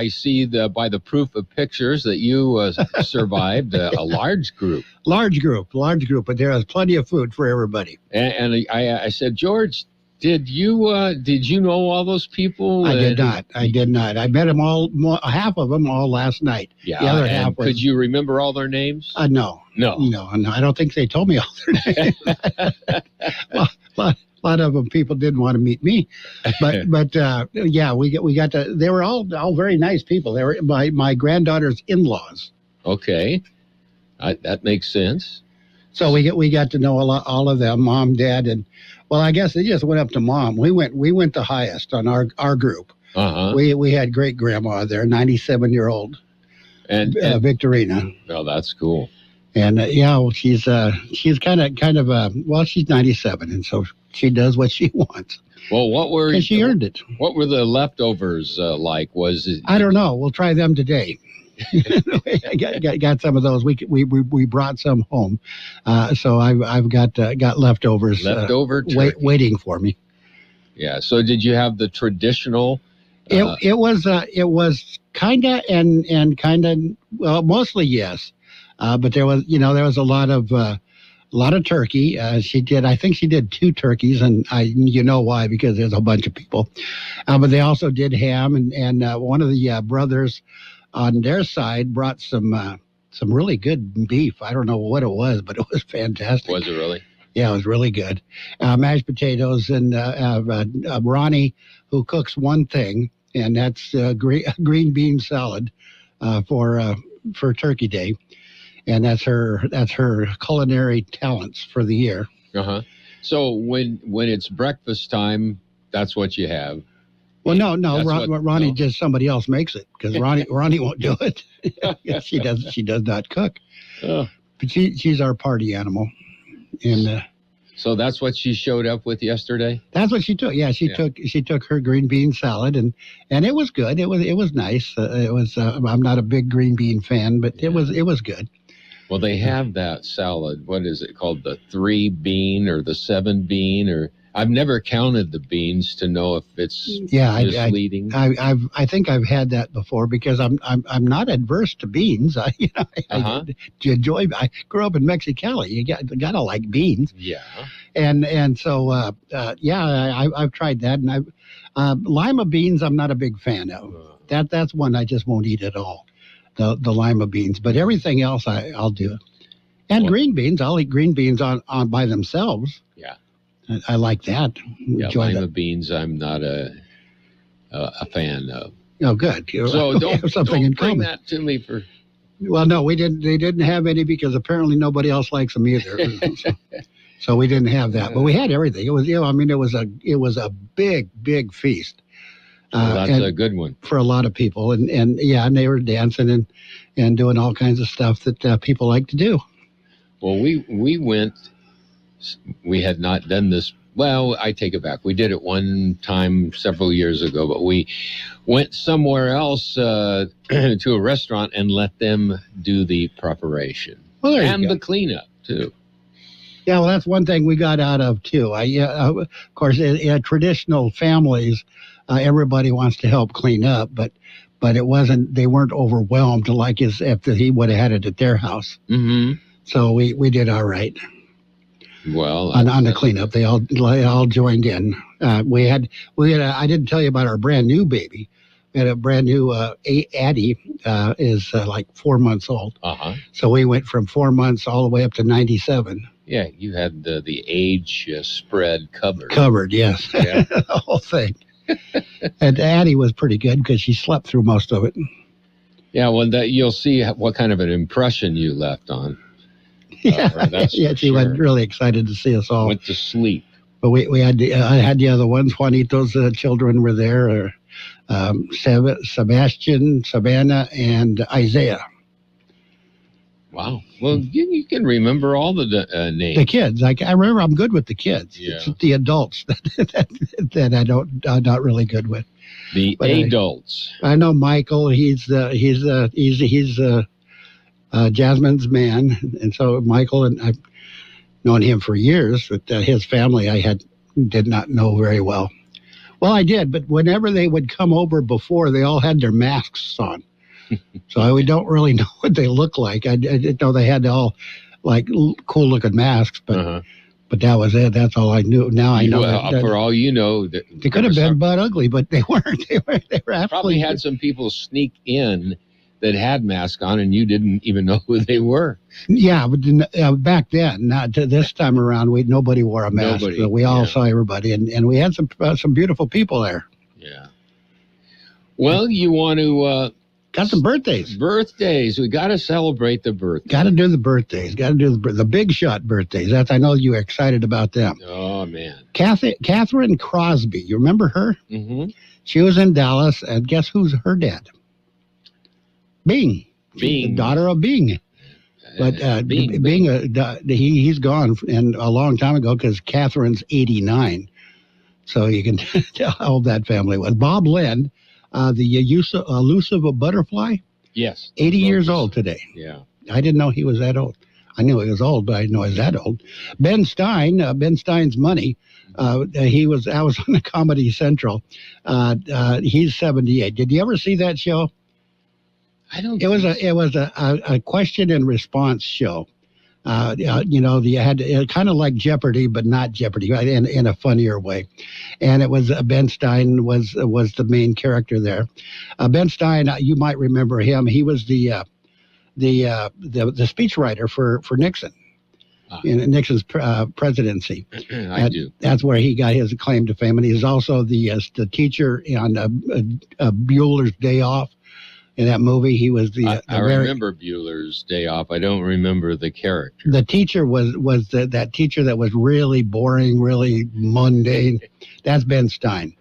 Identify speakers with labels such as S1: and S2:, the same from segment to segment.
S1: I see by the proof of pictures that you survived a large group.
S2: Large group, but there was plenty of food for everybody.
S1: And I said, George, did you know all those people?
S2: I did not. I met them all, half of them all last night.
S1: Yeah.
S2: The other half was,
S1: could you remember all their names?
S2: No. I don't think they told me all their names. A lot of them people didn't want to meet me, but yeah, we got to. They were all very nice people. They were my granddaughter's in-laws.
S1: Okay, that makes sense.
S2: So we got to know all of them, mom, dad, and well, I guess they just went up to mom. We went the highest on our group.
S1: Uh-huh.
S2: We had great grandma there, 97-year-old, and Victorina.
S1: Oh, that's cool.
S2: And she's kind of well, she's 97, and so she does what she wants.
S1: Well,
S2: and she earned it.
S1: What were the leftovers like?
S2: I don't know. We'll try them today. I got some of those. We brought some home, so I've got leftovers.
S1: Leftover
S2: waiting for me.
S1: Yeah. So did you have the traditional?
S2: It was kinda and kinda, well, mostly yes. But there was a lot of turkey. I think she did 2 turkeys, and why, because there's a bunch of people. But they also did ham, and one of the brothers on their side brought some really good beef. I don't know what it was, but it was fantastic.
S1: Was it really?
S2: Yeah, it was really good. Mashed potatoes, and Ronnie, who cooks one thing, and that's green bean salad for Turkey Day. And that's her culinary talents for the year.
S1: Uh-huh. So when it's breakfast time, that's what you have.
S2: Well, no. Ronnie just somebody else makes it, because Ronnie won't do it. She does not cook.
S1: Oh.
S2: But she's our party animal, and
S1: so that's what she showed up with yesterday.
S2: That's what she took. Yeah, she took her green bean salad, and it was good. It was nice. It was. I'm not a big green bean fan, but it was good.
S1: Well, they have that salad. What is it called? The 3-bean or the 7-bean? Or I've never counted the beans to know if it's misleading.
S2: I think I've had that before, because I'm not adverse to beans. I enjoy. I grew up in Mexicali. You gotta like beans.
S1: Yeah.
S2: And so I've tried that, and lima beans I'm not a big fan of. That's one I just won't eat at all. The lima beans, but everything else I'll do. And green beans, I'll eat green beans on by themselves.
S1: Yeah,
S2: I like that.
S1: Yeah, lima beans I'm not a fan of.
S2: Oh, good.
S1: So don't bring that to me for.
S2: Well, no, we didn't. They didn't have any, because apparently nobody else likes them either. So we didn't have that, but we had everything. It was it was a big feast.
S1: That's a good one
S2: for a lot of people, and they were dancing and doing all kinds of stuff that people like to do.
S1: Well, we went. We had not done this. Well, I take it back. We did it one time several years ago, but we went somewhere else to a restaurant and let them do the preparation and the cleanup too.
S2: Yeah, well, that's one thing we got out of too. Of course, in traditional families. Everybody wants to help clean up, but it wasn't. They weren't overwhelmed like as if he would have had it at their house.
S1: Mm-hmm.
S2: So we did all right.
S1: Well,
S2: on the cleanup, they all joined in. We had. I didn't tell you about our brand new baby. We had a brand new Addie is like 4 months old.
S1: Uh-huh.
S2: So we went from 4 months all the way up to 97.
S1: Yeah, you had the age spread covered.
S2: Covered, yes. Yeah. The whole thing. And Addie was pretty good, because she slept through most of it.
S1: Yeah, well, you'll see what kind of an impression you left on.
S2: She was really excited to see us all.
S1: Went to sleep.
S2: But I had the other ones. Juanito's children were there. Sebastian, Savannah, and Isaiah.
S1: Wow. Well, you can remember all the names.
S2: The kids. I remember. I'm good with the kids.
S1: Yeah.
S2: It's the adults that I'm not really good with.
S1: The adults.
S2: I know Michael. He's Jasmine's man, and so Michael, and I've known him for years. But his family I did not know very well. Well, I did, but whenever they would come over before, they all had their masks on. So we don't really know what they look like. I didn't know they had all like cool-looking masks, but that was it. That's all I knew. Now I know.
S1: For all you know,
S2: they could have been butt ugly, but they weren't. They were absolutely.
S1: Probably had some people sneak in that had masks on, and you didn't even know who they were.
S2: Yeah, but back then, not to this time around, nobody wore a mask. So we all saw everybody, and we had some beautiful people there.
S1: Yeah. Well, you want to.
S2: Got some birthdays.
S1: Birthdays. We got to celebrate the birthdays.
S2: Got to do the birthdays. Got to do the big shot birthdays. I know you're excited about them.
S1: Oh, man.
S2: Catherine Crosby. You remember her?
S1: Mm-hmm.
S2: She was in Dallas, and guess who's her dad? Bing.
S1: Bing.
S2: The daughter of Bing. But Bing. He's gone and a long time ago because Catherine's 89. So you can tell how old that family was. Bob Lynn. The elusive butterfly?
S1: Yes.
S2: 80 years old today.
S1: Yeah.
S2: I didn't know he was that old. I knew he was old, but I didn't know he was that old. Ben Stein, Ben Stein's Money. I was on the Comedy Central. He's 78. Did you ever see that show?
S1: I don't.
S2: It was a question and response show. You had kind of like Jeopardy, but not Jeopardy, right? In a funnier way. And it was Ben Stein was the main character there. Ben Stein, you might remember him. He was the speechwriter for Nixon. In Nixon's presidency.
S1: I do.
S2: That's where he got his claim to fame. And he's also the teacher on Bueller's Day Off. In that movie, he was
S1: I remember Bueller's Day Off. I don't remember the character.
S2: The teacher was that teacher that was really boring, really mundane. That's Ben Stein.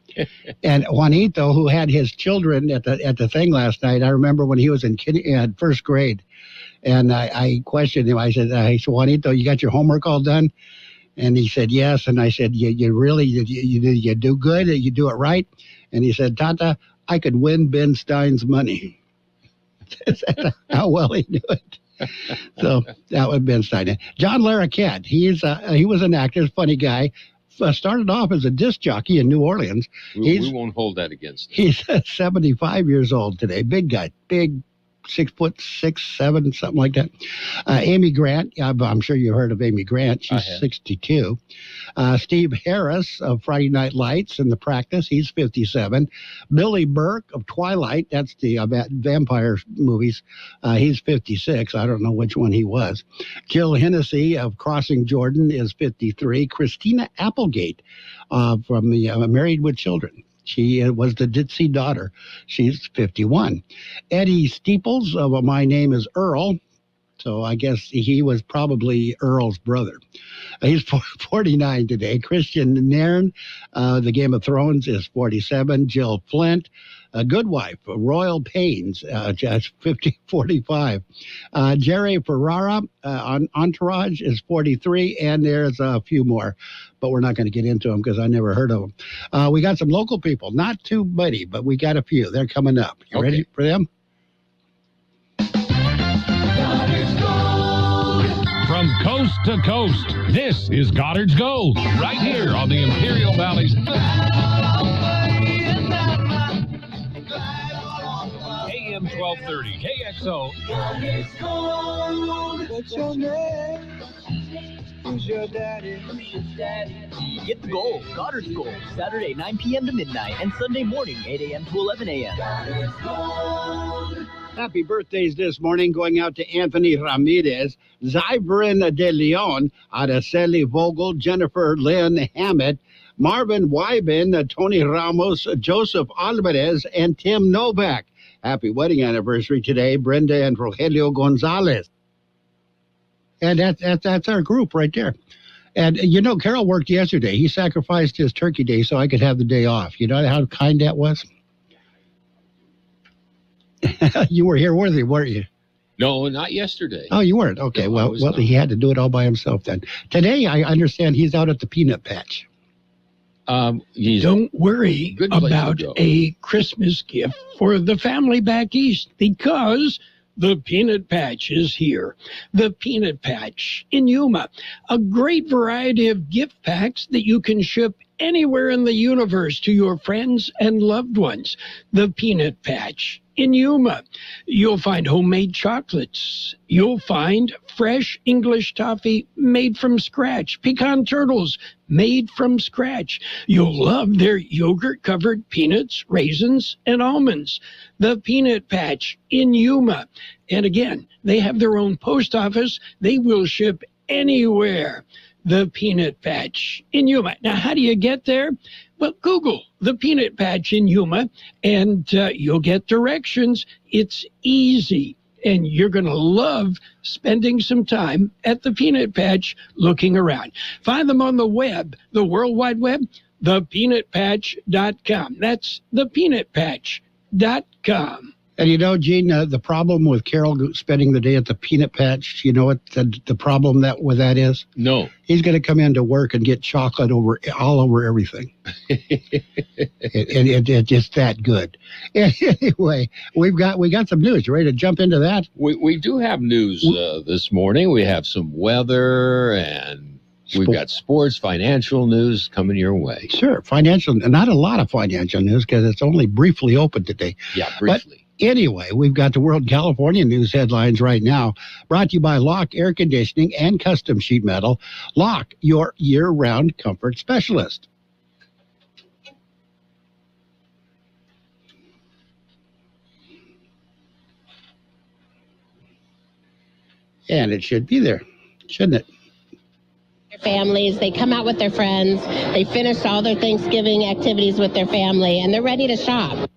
S2: And Juanito, who had his children at the thing last night, I remember when he was in first grade, and I questioned him. I said, Juanito, you got your homework all done? And he said, yes. And I said, you really, you do good? You do it right? And he said, Tata, I could win Ben Stein's money. That's how well he knew it. So that was Ben Stein. John Larroquette, he was an actor, funny guy. Started off as a disc jockey in New Orleans.
S1: We won't hold that against him.
S2: He's 75 years old today. Big guy, big, 6'6", 7", something like that. Amy Grant, I'm sure you heard of Amy Grant. She's 62. Steve Harris of Friday Night Lights and The Practice, he's 57. Billy Burke of Twilight, that's the vampire movies, he's 56. I don't know which one he was. Jill Hennessy of Crossing Jordan is 53. Christina Applegate from the Married with Children. She was the ditzy daughter. She's 51. Eddie Steeples of My Name is Earl. So I guess he was probably Earl's brother. He's 49 today. Christian Nairn, the Game of Thrones, is 47. Jill Flint, a good wife, Royal Pains, just 45. Jerry Ferrara on Entourage is 43, and there's a few more, but we're not going to get into them because I never heard of them. We got some local people, not too many, but we got a few. They're coming up. You ready for them?
S3: From coast to coast, this is Goddard's Gold, right here on the Imperial Valley's AM 1230 KXO.
S4: Goddard's Gold. What's your name? Who's your daddy?
S5: Get the gold, Goddard's Gold, Saturday 9 p.m. to midnight and Sunday morning 8 a.m. to 11 a.m.
S4: Goddard's Gold.
S2: Happy birthdays this morning going out to Anthony Ramirez, Zyverin de Leon, Araceli Vogel, Jennifer Lynn Hammett, Marvin Wyben, Tony Ramos, Joseph Alvarez, and Tim Novak. Happy wedding anniversary today, Brenda and Rogelio Gonzalez. And that's our group right there. And, Carol worked yesterday. He sacrificed his turkey day so I could have the day off. You know how kind that was? You were here, weren't you?
S1: No, not yesterday.
S2: Oh, you weren't? Okay,
S1: No,
S2: well, he had to do it all by himself then. Today, I understand he's out at the peanut patch.
S6: Don't worry about a Christmas gift for the family back east because the Peanut Patch is here. The Peanut Patch in Yuma. A great variety of gift packs that you can ship anywhere in the universe to your friends and loved ones. The Peanut Patch in Yuma. You'll find homemade chocolates. You'll find fresh English toffee made from scratch. Pecan turtles made from scratch. You'll love their yogurt-covered peanuts, raisins, and almonds. The Peanut Patch in Yuma. And again, they have their own post office. They will ship anywhere. The Peanut Patch in Yuma. Now, how do you get there? Well, Google the Peanut Patch in Yuma, and you'll get directions. It's easy, and you're going to love spending some time at the Peanut Patch looking around. Find them on the web, the World Wide Web, thepeanutpatch.com. That's thepeanutpatch.com.
S2: And you know, Gene, the problem with Carol spending the day at the Peanut Patch, you know what the problem with that is?
S1: No.
S2: He's going to come into work and get chocolate all over everything. It's just that good. Anyway, we got some news. You ready to jump into that?
S1: We do have news this morning. We have some weather and we've got sports, financial news coming your way.
S2: Sure, financial. Not a lot of financial news because it's only briefly open today.
S1: Yeah, briefly.
S2: But anyway, we've got the World California news headlines right now, brought to you by Lock Air Conditioning and Custom Sheet Metal. Lock, your year-round comfort specialist. And it should be there, shouldn't it?
S7: Families, they come out with their friends, they finish all their Thanksgiving activities with their family, and they're ready to shop.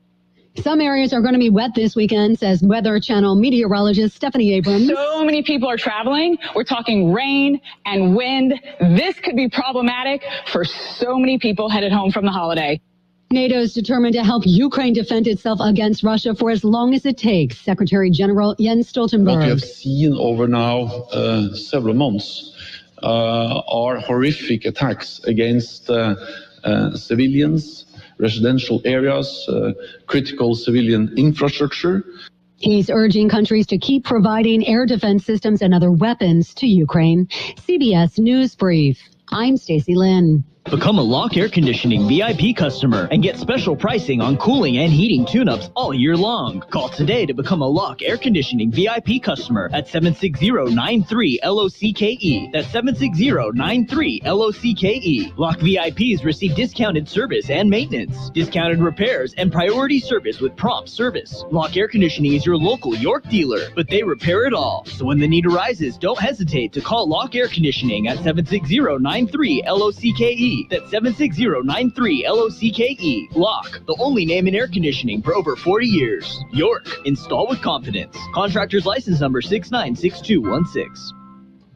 S8: Some areas are going to be wet this weekend, says Weather Channel meteorologist Stephanie Abrams.
S9: So many people are traveling. We're talking rain and wind. This could be problematic for so many people headed home from the holiday.
S8: NATO is determined to help Ukraine defend itself against Russia for as long as it takes, Secretary General Jens Stoltenberg.
S10: What we have seen over now several months are horrific attacks against civilians, residential areas, critical civilian infrastructure.
S8: He's urging countries to keep providing air defense systems and other weapons to Ukraine. CBS News Brief. I'm Stacey Lynn.
S5: Become a Lock Air Conditioning VIP customer and get special pricing on cooling and heating tune-ups all year long. Call today to become a Lock Air Conditioning VIP customer at 760-93-LOCKE. That's 760-93-LOCKE. Lock VIPs receive discounted service and maintenance, discounted repairs, and priority service with prompt service. Lock Air Conditioning is your local York dealer, but they repair it all. So when the need arises, don't hesitate to call Lock Air Conditioning at 760-93-LOCKE. That's 760-93-LOCKE. Lock, the only name in air conditioning for over 40 years. York, install with confidence. Contractor's license number 696216.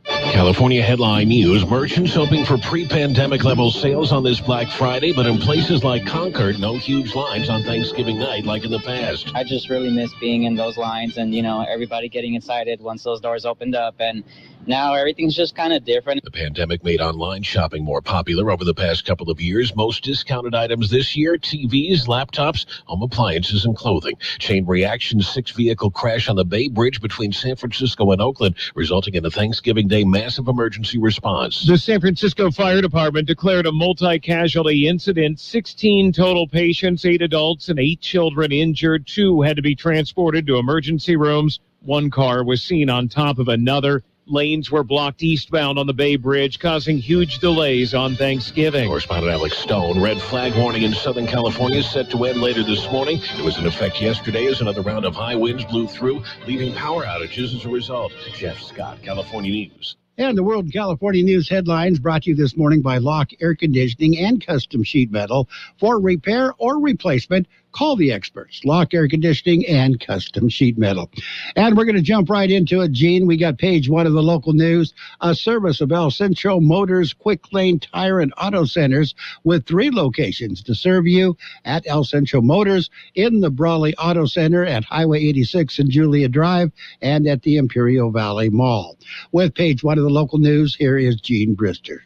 S3: California headline news. Merchants hoping for pre-pandemic level sales on this Black Friday, but in places like Concord, no huge lines on Thanksgiving night like in the past.
S11: I just really miss being in those lines and, everybody getting excited once those doors opened up. And now everything's just kind of different.
S3: The pandemic made online shopping more popular over the past couple of years. Most discounted items this year, TVs, laptops, home appliances, and clothing. Chain reaction, 6-vehicle crash on the Bay Bridge between San Francisco and Oakland, resulting in a Thanksgiving Day massive emergency response.
S12: The San Francisco Fire Department declared a multi-casualty incident. 16 total patients, 8 adults and 8 children injured. 2 had to be transported to emergency rooms. 1 car was seen on top of another. Lanes were blocked eastbound on the Bay Bridge, causing huge delays on Thanksgiving.
S3: Correspondent Alex Stone. Red flag warning in Southern California is set to end later this morning. It was in effect yesterday as another round of high winds blew through, leaving power outages as a result. Jeff Scott, California News.
S2: And the World California News headlines brought to you this morning by Lock Air Conditioning and Custom Sheet Metal. For repair or replacement, call the experts, Lock Air Conditioning and Custom Sheet Metal. And we're going to jump right into it, Gene. We got page 1 of the local news, a service of El Centro Motors Quick Lane Tire and Auto Centers with 3 locations to serve you at El Centro Motors in the Brawley Auto Center at Highway 86 and Julia Drive and at the Imperial Valley Mall. With page 1 of the local news, here is Gene Brister.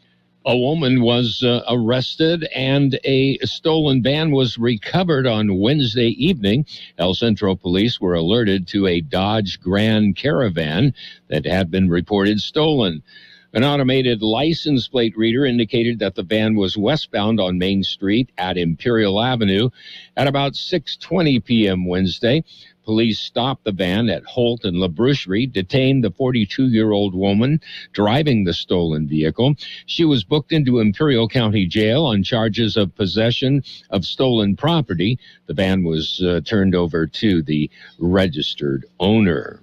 S1: A woman was arrested and a stolen van was recovered on Wednesday evening. El Centro police were alerted to a Dodge Grand Caravan that had been reported stolen. An automated license plate reader indicated that the van was westbound on Main Street at Imperial Avenue at about 6:20 p.m. Wednesday. Police stopped the van at Holt and LaBrucherie, detained the 42-year-old woman driving the stolen vehicle. She was booked into Imperial County Jail on charges of possession of stolen property. The van was turned over to the registered owner.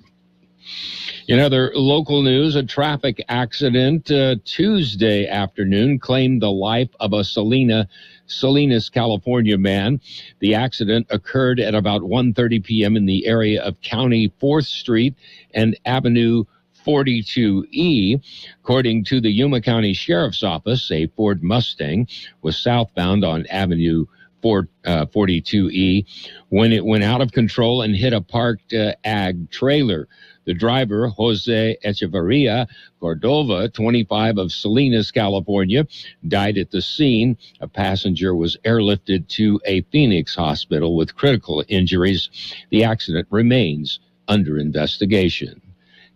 S1: In other local news, a traffic accident Tuesday afternoon claimed the life of a Salinas, California man. The accident occurred at about 1:30 p.m. in the area of County 4th Street and Avenue 42E. According to the Yuma County Sheriff's Office, a Ford Mustang was southbound on Avenue 42E when it went out of control and hit a parked ag trailer. The driver, Jose Echeverria Cordova, 25, of Salinas, California, died at the scene. A passenger was airlifted to a Phoenix hospital with critical injuries. The accident remains under investigation.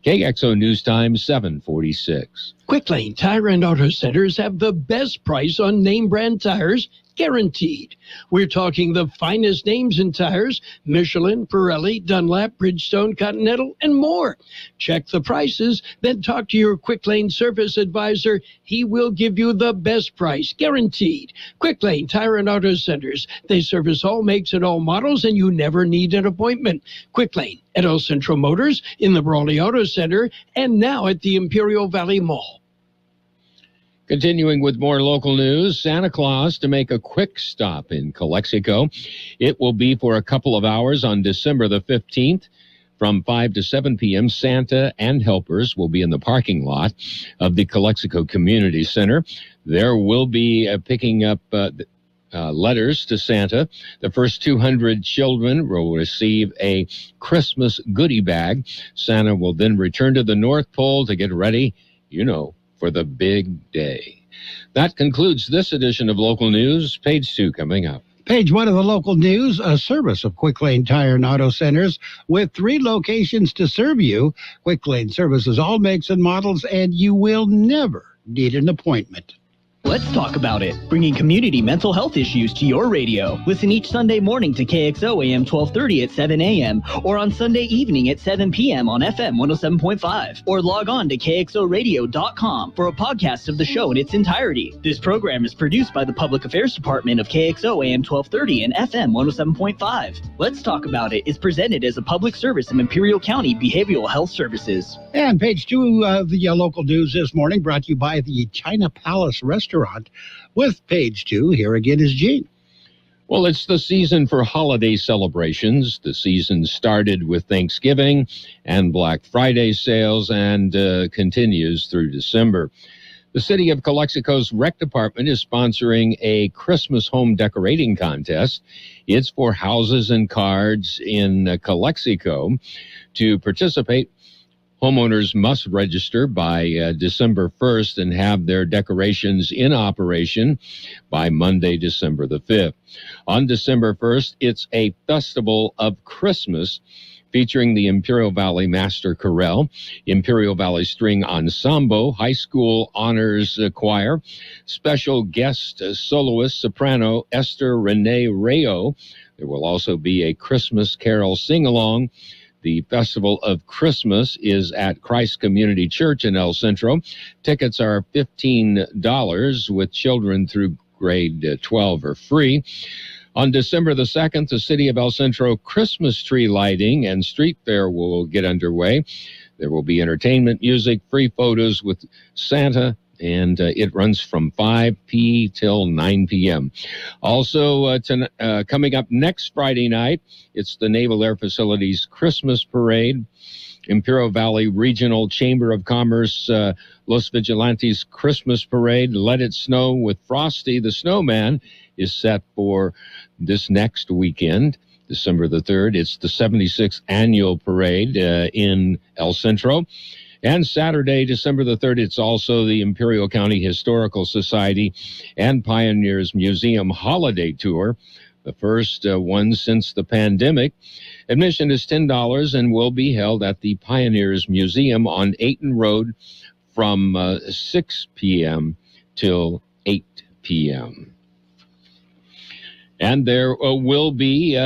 S1: KXO News Time, 7:46.
S6: Quick Lane Tire and Auto Centers have the best price on name brand tires, guaranteed. We're talking the finest names in tires: Michelin, Pirelli, Dunlap, Bridgestone, Continental, and more. Check the prices, then talk to your Quick Lane service advisor. He will give you the best price, guaranteed. Quick Lane Tire and Auto Centers. They service all makes and all models, and you never need an appointment. Quick Lane at El Centro Motors, in the Brawley Auto Center, and now at the Imperial Valley Mall.
S1: Continuing with more local news, Santa Claus to make a quick stop in Calexico. It will be for a couple of hours on December the 15th. From 5 to 7 p.m., Santa and helpers will be in the parking lot of the Calexico Community Center. There will be picking up letters to Santa. The first 200 children will receive a Christmas goodie bag. Santa will then return to the North Pole to get ready, for the big day. That concludes this edition of Local News. Page 2 coming up.
S2: Page 1 of the local news, a service of Quick Lane Tire and Auto Centers with 3 locations to serve you. Quick Lane services all makes and models, and you will never need an appointment.
S5: Let's talk about it. Bringing community mental health issues to your radio. Listen each Sunday morning to KXO AM 1230 at 7 a.m. or on Sunday evening at 7 p.m. on FM 107.5. Or log on to KXORadio.com for a podcast of the show in its entirety. This program is produced by the Public Affairs Department of KXO AM 1230 and FM 107.5. Let's Talk About It is presented as a public service of Imperial County Behavioral Health Services.
S2: And page 2 of the local news this morning brought to you by the China Palace Restaurant. With page 2, here again is Gene.
S1: Well, it's the season for holiday celebrations. The season started with Thanksgiving and Black Friday sales and continues through December. The City of Calexico's Rec Department is sponsoring a Christmas home decorating contest. It's for houses and cards in Calexico. To participate, homeowners must register by December 1st and have their decorations in operation by Monday, December the 5th. On December 1st, it's a festival of Christmas featuring the Imperial Valley Master Chorale, Imperial Valley String Ensemble, High School Honors Choir, special guest soloist soprano Esther Renee Rayo. There will also be a Christmas Carol sing-along. The Festival of Christmas is at Christ Community Church in El Centro. Tickets are $15 with children through grade 12 are free. On December the 2nd, the City of El Centro Christmas tree lighting and street fair will get underway. There will be entertainment, music, free photos with Santa, and it runs from 5 p.m. till 9 p.m. Also, coming up next Friday night, it's the Naval Air Facility's Christmas Parade. Imperial Valley Regional Chamber of Commerce, Los Vigilantes Christmas Parade, Let It Snow with Frosty the Snowman, is set for this next weekend, December the 3rd. It's the 76th annual parade in El Centro. And Saturday, December the 3rd, it's also the Imperial County Historical Society and Pioneers Museum Holiday Tour, the first one since the pandemic. Admission is $10 and will be held at the Pioneers Museum on Ayton Road, from 6 p.m. till 8 p.m. And there will be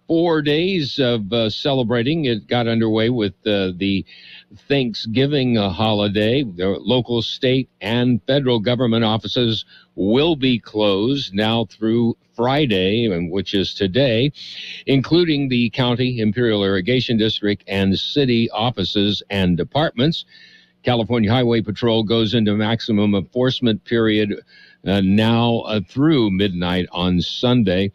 S1: 4 days of celebrating. It got underway with the Thanksgiving holiday. The local, state, and federal government offices will be closed now through Friday, which is today, including the county, Imperial Irrigation District, and city offices and departments. California Highway Patrol goes into maximum enforcement period now through midnight on Sunday.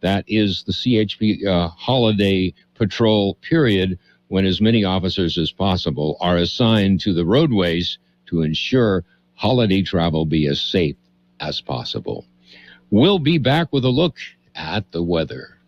S1: That is the CHP holiday patrol period, when as many officers as possible are assigned to the roadways to ensure holiday travel be as safe as possible. We'll be back with a look at the weather.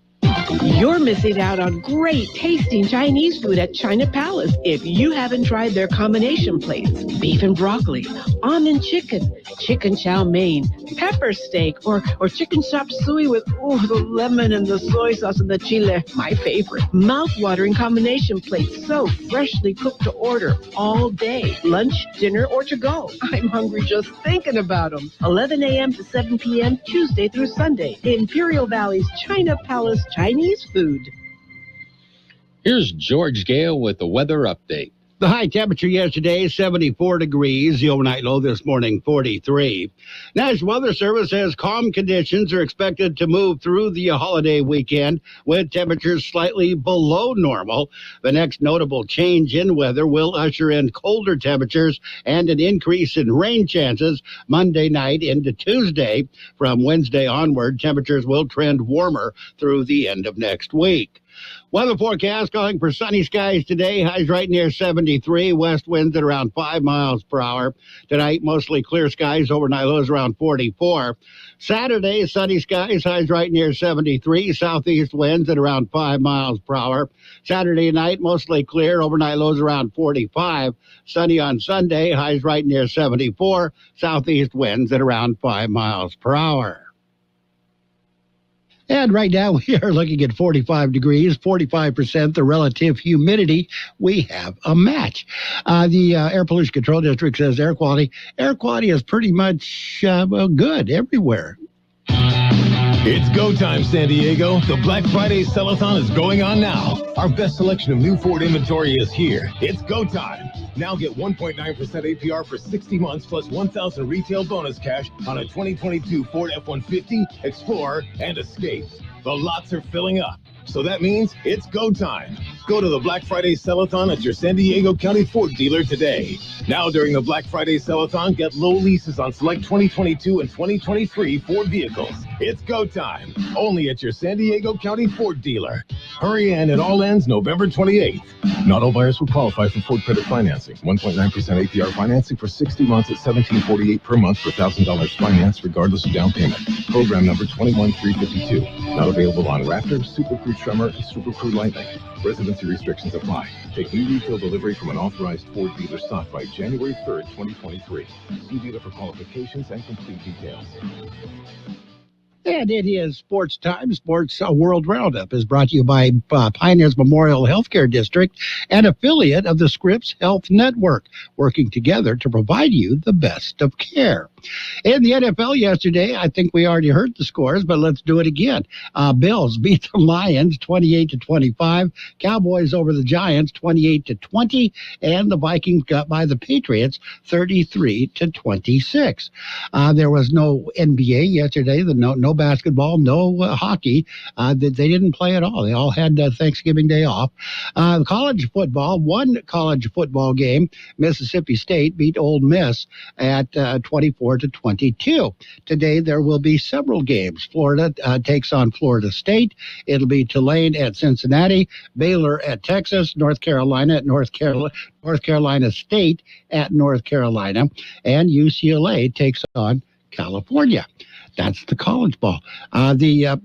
S13: You're missing out on great tasting Chinese food at China Palace if you haven't tried their combination plates. Beef and broccoli, almond chicken, chicken chow mein, pepper steak, or chicken chop suey with the lemon and the soy sauce and the chile, my favorite. Mouth-watering combination plates, so freshly cooked to order all day. Lunch, dinner, or to go. I'm hungry just thinking about them. 11 a.m. to 7 p.m. Tuesday through Sunday. Imperial Valley's China Palace Chinese food.
S1: Here's George Gale with the weather update.
S2: The high temperature yesterday, 74 degrees. The overnight low this morning, 43. National Weather Service says calm conditions are expected to move through the holiday weekend with temperatures slightly below normal. The next notable change in weather will usher in colder temperatures and an increase in rain chances Monday night into Tuesday. From Wednesday onward, temperatures will trend warmer through the end of next week. Weather forecast calling for sunny skies today. Highs right near 73. West winds at around 5 miles per hour. Tonight, mostly clear skies. Overnight lows around 44. Saturday, sunny skies. Highs right near 73. Southeast winds at around 5 miles per hour. Saturday night, mostly clear. Overnight lows around 45. Sunny on Sunday. Highs right near 74. Southeast winds at around 5 miles per hour. And right now we are looking at 45 degrees, 45% the relative humidity. We have a match. The Air Pollution Control District says air quality is pretty much good everywhere.
S3: It's go time, San Diego. The Black Friday Sell-a-thon is going on now. Our best selection of new Ford inventory is here. It's go time. Now get 1.9% APR for 60 months plus $1,000 retail bonus cash on a 2022 Ford F-150, Explorer, and Escape. The lots are filling up, so that means it's go time. Go to the Black Friday Sell-a-thon at your San Diego County Ford dealer today. Now during the Black Friday Sell-a-thon, get low leases on select 2022 and 2023 Ford vehicles. It's go time, only at your San Diego County Ford dealer. Hurry in, it all ends November 28th. Not all buyers will qualify for Ford credit financing. 1.9% APR financing for 60 months at $1,748 per month for $1,000 finance regardless of down payment. Program number 21352. Not available on Raptor, Super Crew Tremor, and Super Crew Lightning. Residency restrictions apply. Take new retail delivery from an authorized Ford dealer stock by January 3rd, 2023. See dealer for qualifications and complete details.
S2: And it is sports time. Sports World Roundup is brought to you by Pioneers Memorial Healthcare District, an affiliate of the Scripps Health Network, working together to provide you the best of care. In the NFL yesterday, I think we already heard the scores, but let's do it again. Bills beat the Lions 28-25. Cowboys over the Giants 28-20, and the Vikings got by the Patriots 33-26. There was no NBA yesterday. No basketball, no hockey. They didn't play at all. They all had Thanksgiving Day off. College football, one college football game. Mississippi State beat Ole Miss at 24-22. Today there will be several games. Florida takes on Florida State. It'll be Tulane at Cincinnati, Baylor at Texas, North Carolina at North Carolina State at North Carolina, and UCLA takes on California. That's the college ball. The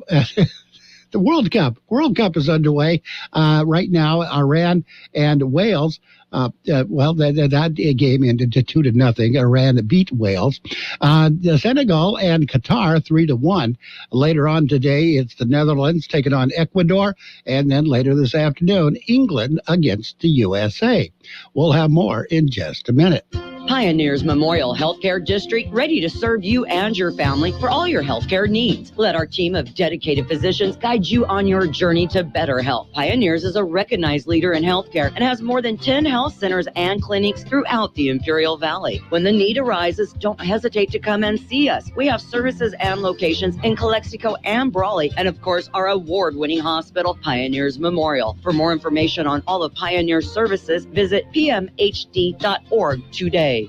S2: World Cup is underway right now. Iran and Wales. That game ended 2-0. Iran beat Wales. Senegal and Qatar 3-1. Later on today, it's the Netherlands taking on Ecuador, and then later this afternoon, England against the USA. We'll have more in just a minute.
S14: Pioneers Memorial Healthcare District, ready to serve you and your family for all your healthcare needs. Let our team of dedicated physicians guide you on your journey to better health. Pioneers is a recognized leader in healthcare and has more than 10 health centers and clinics throughout the Imperial Valley. When the need arises, don't hesitate to come and see us. We have services and locations in Calexico and Brawley, and of course, our award-winning hospital, Pioneers Memorial. For more information on all of Pioneer's services, visit pmhd.org today.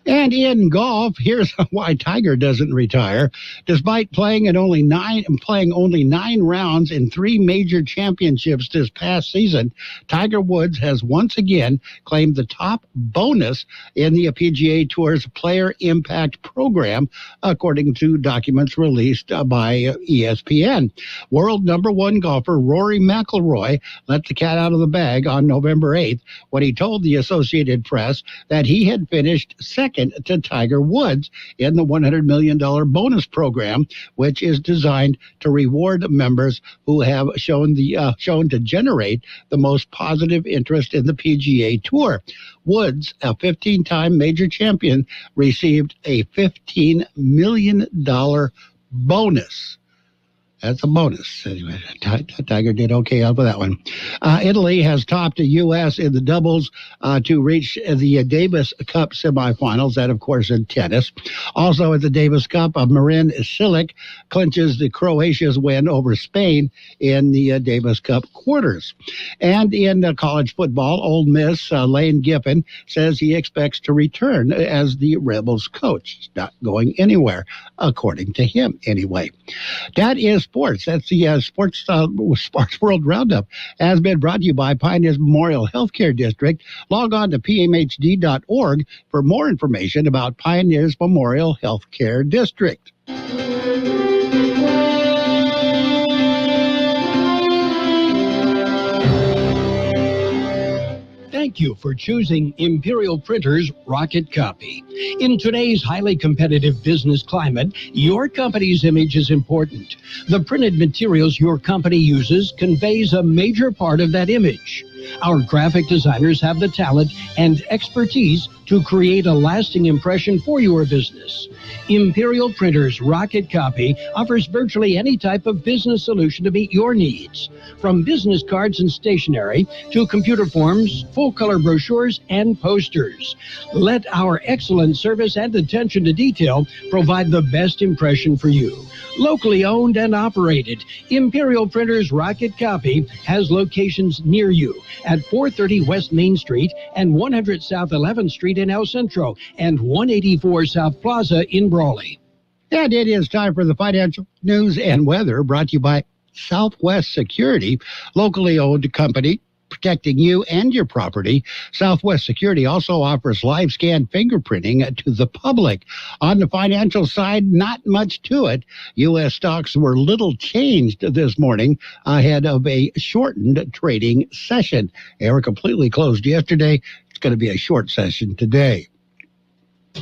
S2: And in golf, here's why Tiger doesn't retire. Despite playing only 9 rounds in 3 major championships this past season, Tiger Woods has once again claimed the top bonus in the PGA Tour's Player Impact Program, according to documents released by ESPN. World number 1 golfer Rory McIlroy let the cat out of the bag on November 8th when he told the Associated Press that he had finished second to Tiger Woods in the $100 million bonus program, which is designed to reward members who have shown to generate the most positive interest in the PGA Tour. Woods, a 15-time major champion, received a $15 million bonus. That's a bonus. Anyway, Tiger did okay out of that one. Italy has topped the U.S. in the doubles to reach the Davis Cup semifinals. That, of course, in tennis. Also at the Davis Cup, Marin Cilic clinches the Croatia's win over Spain in the Davis Cup quarters. And in college football, Ole Miss Lane Kiffin says he expects to return as the Rebels coach. He's not going anywhere, according to him, anyway. That is sports. That's the Sports World Roundup. Has been brought to you by Pioneers Memorial Healthcare District. Log on to pmhd.org for more information about Pioneers Memorial Healthcare District.
S6: Thank you for choosing Imperial Printers Rocket Copy. In today's highly competitive business climate, your company's image is important. The printed materials your company uses conveys a major part of that image. Our graphic designers have the talent and expertise to create a lasting impression for your business. Imperial Printers Rocket Copy offers virtually any type of business solution to meet your needs, from business cards and stationery to computer forms, full-color brochures, and posters. Let our excellent service and attention to detail provide the best impression for you. Locally owned and operated, Imperial Printers Rocket Copy has locations near you at 430 West Main Street and 100 South 11th Street in El Centro and 184 South Plaza in Brawley.
S2: And it is time for the financial news and weather, brought to you by Southwest Security, locally owned company protecting you and your property. Southwest Security also offers live scan fingerprinting to the public. On the financial side, not much to it. U.S. stocks were little changed this morning ahead of a shortened trading session. They were completely closed yesterday. It's going to be a short session today.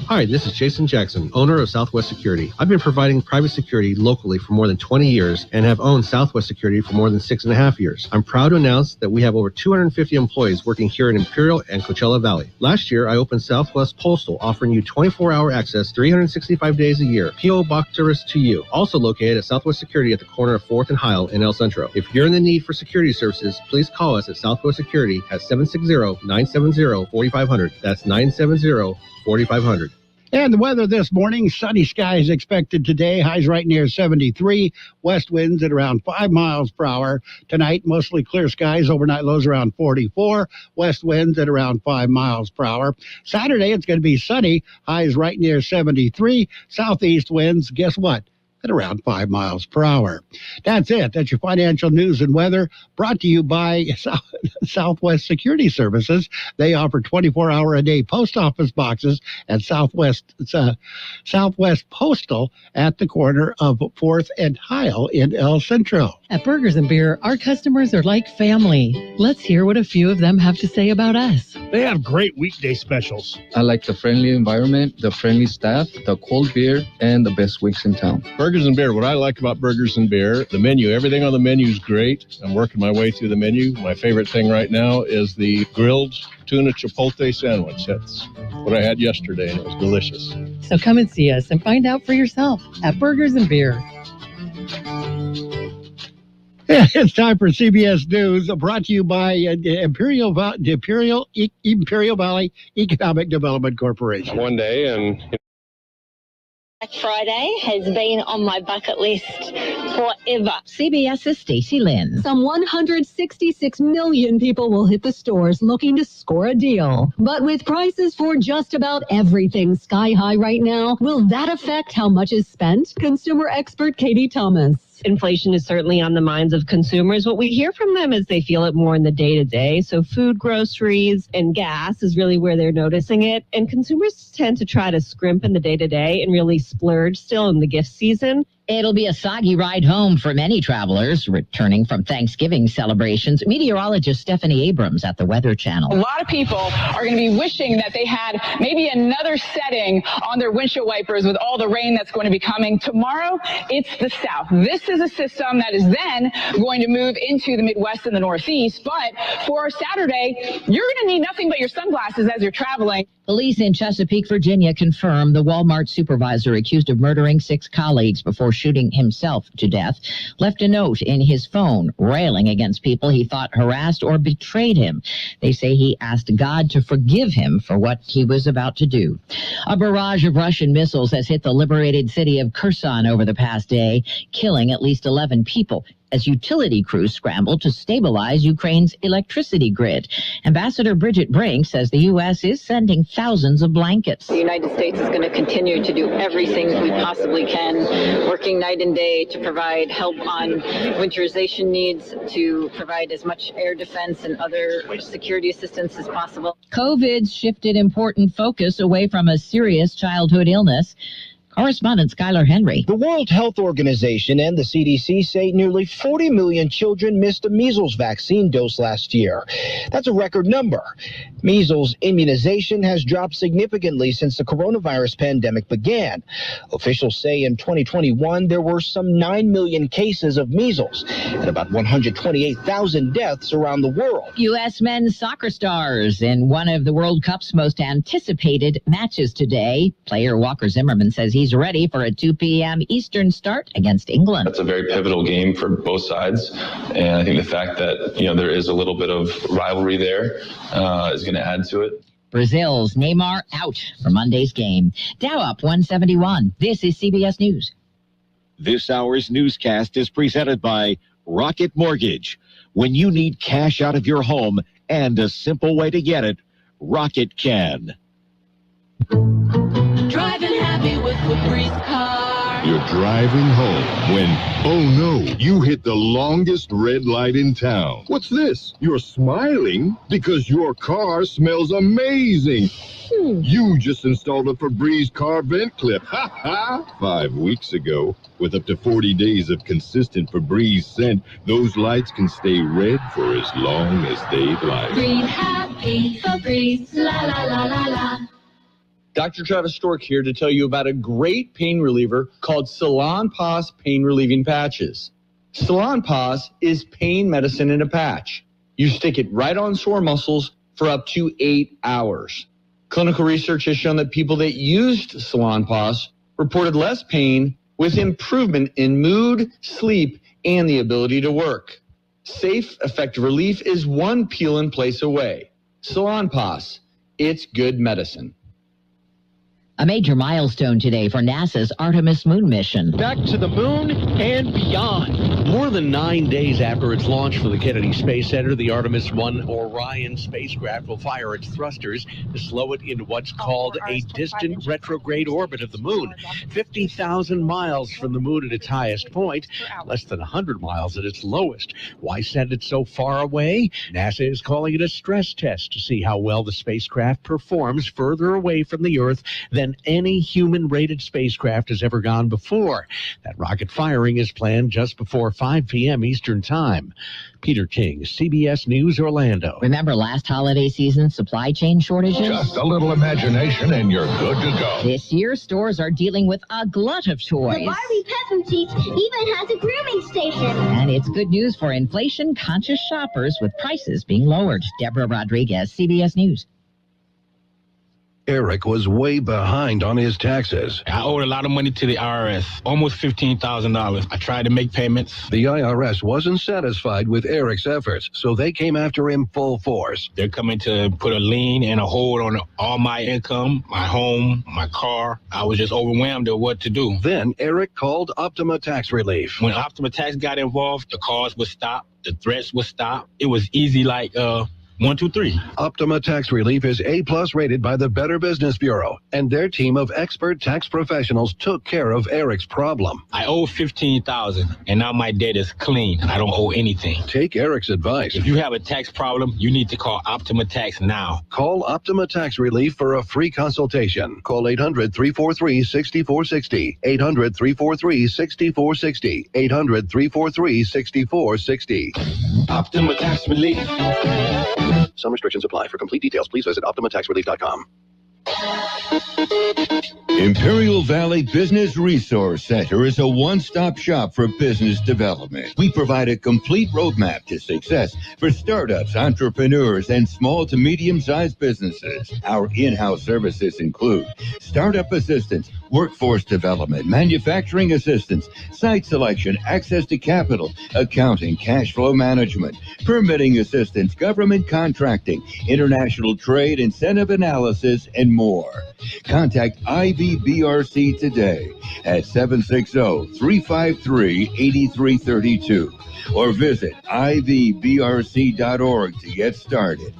S15: Hi, this is Jason Jackson, owner of Southwest Security. I've been providing private security locally for more than 20 years and have owned Southwest Security for more than 6.5 years. I'm proud to announce that we have over 250 employees working here in Imperial and Coachella Valley. Last year, I opened Southwest Postal, offering you 24-hour access 365 days a year. P.O. Box service to you. Also located at Southwest Security at the corner of 4th and Heil in El Centro. If you're in the need for security services, please call us at Southwest Security at 760-970-4500. That's 970-4500.
S2: And the weather this morning, sunny skies expected today. Highs right near 73. West winds at around 5 miles per hour. Tonight, mostly clear skies. Overnight lows around 44. West winds at around 5 miles per hour. Saturday, it's going to be sunny. Highs right near 73. Southeast winds, guess what? At around 5 miles per hour. That's it. That's your financial news and weather, brought to you by Southwest Security Services. They offer 24-hour-a-day post office boxes at Southwest Postal at the corner of 4th and Heil in El Centro.
S16: At Burgers and Beer, our customers are like family. Let's hear what a few of them have to say about us. They have great weekday specials.
S17: I like the friendly environment, the friendly staff, the cold beer, and the best wings in town.
S18: Burgers and Beer. What I like about Burgers and Beer, the menu. Everything on the menu is great. I'm working my way through the menu. My favorite thing right now is the grilled tuna chipotle sandwich. That's what I had yesterday, and it was delicious.
S19: So come and see us and find out for yourself at Burgers and Beer.
S2: It's time for CBS News, brought to you by Imperial Valley Economic Development Corporation.
S20: One day, and
S21: Black Friday has been on my bucket list forever.
S8: CBS's Stacey Lynn. Some 166 million people will hit the stores looking to score a deal. But with prices for just about everything sky high right now, will that affect how much is spent? Consumer expert Katie Thomas.
S22: Inflation is certainly on the minds of consumers. What we hear from them is they feel it more in the day-to-day. So food, groceries, and gas is really where they're noticing it. And consumers tend to try to scrimp in the day-to-day and really splurge still in the gift season.
S23: It'll be a soggy ride home for many travelers returning from Thanksgiving celebrations. Meteorologist Stephanie Abrams at the Weather Channel.
S9: A lot of people are going to be wishing that they had maybe another setting on their windshield wipers with all the rain that's going to be coming. Tomorrow, it's the south. This is a system that is then going to move into the Midwest and the Northeast. But for Saturday, you're going to need nothing but your sunglasses as you're traveling.
S23: Police in Chesapeake, Virginia confirmed the Walmart supervisor accused of murdering 6 colleagues before shooting himself to death left a note in his phone railing against people he thought harassed or betrayed him. They say he asked God to forgive him for what he was about to do. A barrage of Russian missiles has hit the liberated city of Kherson over the past day, killing at least 11 people as utility crews scramble to stabilize Ukraine's electricity grid. Ambassador Bridget Brink says the U.S. is sending thousands of blankets.
S24: The United States is going to continue to do everything we possibly can, working night and day to provide help on winterization needs, to provide as much air defense and other security assistance as possible.
S23: COVID's shifted important focus away from a serious childhood illness. Correspondent Skylar Henry.
S25: The World Health Organization and the CDC say nearly 40 million children missed a measles vaccine dose last year. That's a record number. Measles immunization has dropped significantly since the coronavirus pandemic began. Officials say in 2021 there were some 9 million cases of measles and about 128,000 deaths around the world.
S23: U.S. men's soccer stars in one of the World Cup's most anticipated matches today. Player Walker Zimmerman says he's ready for a 2 p.m. Eastern start against England.
S26: That's a very pivotal game for both sides, and I think the fact that there is a little bit of rivalry there is going to add to it.
S23: Brazil's Neymar out for Monday's game. Dow up 171. This is CBS News.
S27: This hour's newscast is presented by Rocket Mortgage. When you need cash out of your home and a simple way to get it, Rocket can.
S4: Driving happy with Febreze car.
S28: You're driving home when, oh no, you hit the longest red light in town. What's this? You're smiling because your car smells amazing. You just installed a Febreze car vent clip. Ha ha! 5 weeks ago. With up to 40 days of consistent Febreze scent, those lights can stay red for as long as they'd like.
S4: Breathe happy, Febreze, la la la la la.
S29: Dr. Travis Stork here to tell you about a great pain reliever called Salon Pass Pain Relieving Patches. Salon Pass is pain medicine in a patch. You stick it right on sore muscles for up to 8 hours. Clinical research has shown that people that used Salon Pass reported less pain with improvement in mood, sleep, and the ability to work. Safe, effective relief is one peel in place away. Salon Pass, it's good medicine.
S23: A major milestone today for NASA's Artemis moon mission.
S30: Back to the moon and beyond. More than 9 days after its launch from the Kennedy Space Center, the Artemis 1 Orion spacecraft will fire its thrusters to slow it into what's called a distant retrograde orbit of the moon, 50,000 miles from the moon at its highest point, less than 100 miles at its lowest. Why send it so far away? NASA is calling it a stress test to see how well the spacecraft performs further away from the Earth than than any human-rated spacecraft has ever gone before. That rocket firing is planned just before 5 p.m. Eastern Time. Peter King, CBS News, Orlando.
S23: Remember last holiday season supply chain shortages?
S28: Just a little imagination and you're good to go.
S23: This year, stores are dealing with a glut of toys.
S1: The Barbie Pet Boutique even has a grooming station.
S23: And it's good news for inflation-conscious shoppers with prices being lowered. Deborah Rodriguez, CBS News.
S3: Eric was way behind on his taxes.
S5: I owed a lot of money to the IRS, almost $15,000. I tried to make payments.
S3: The IRS wasn't satisfied with Eric's efforts, so they came after him full force.
S5: They're coming to put a lien and a hold on all my income, my home, my car. I was just overwhelmed at what to do.
S3: Then Eric called Optima Tax Relief.
S5: When Optima Tax got involved, the calls would stop, the threats would stop. It was easy like 1, 2, 3.
S3: Optima Tax Relief is A+ rated by the Better Business Bureau, and their team of expert tax professionals took care of Eric's problem.
S5: I owe $15,000, and now my debt is clean. I don't owe anything.
S3: Take Eric's advice.
S5: If you have a tax problem, you need to call Optima Tax now.
S3: Call Optima Tax Relief for a free consultation. Call 800-343-6460. 800-343-6460. 800-343-6460.
S5: Optima Tax Relief.
S3: Some restrictions apply. For complete details, please visit OptimaTaxRelief.com.
S7: Imperial Valley Business Resource Center is a one-stop shop for business development. We provide a complete roadmap to success for startups, entrepreneurs, and small to medium-sized businesses. Our in-house services include startup assistance, workforce development, manufacturing assistance, site selection, access to capital, accounting, cash flow management, permitting assistance, government contracting, international trade, incentive analysis, and more. Contact IVBRC today at 760-353-8332 or visit ivbrc.org to get started.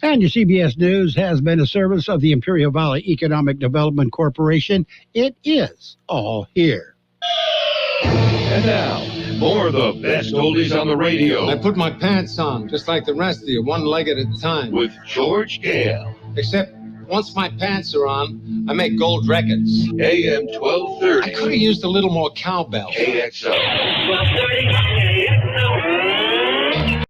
S2: And your CBS News has been a service of the Imperial Valley Economic Development Corporation. It is all here.
S27: And now, more of the best oldies on the radio.
S10: I put my pants on, just like the rest of you, one leg at a time.
S27: With George Gale.
S10: Except, once my pants are on, I make gold records.
S27: AM 1230.
S10: I could have used a little more cowbell.
S27: KXO.
S11: 1230.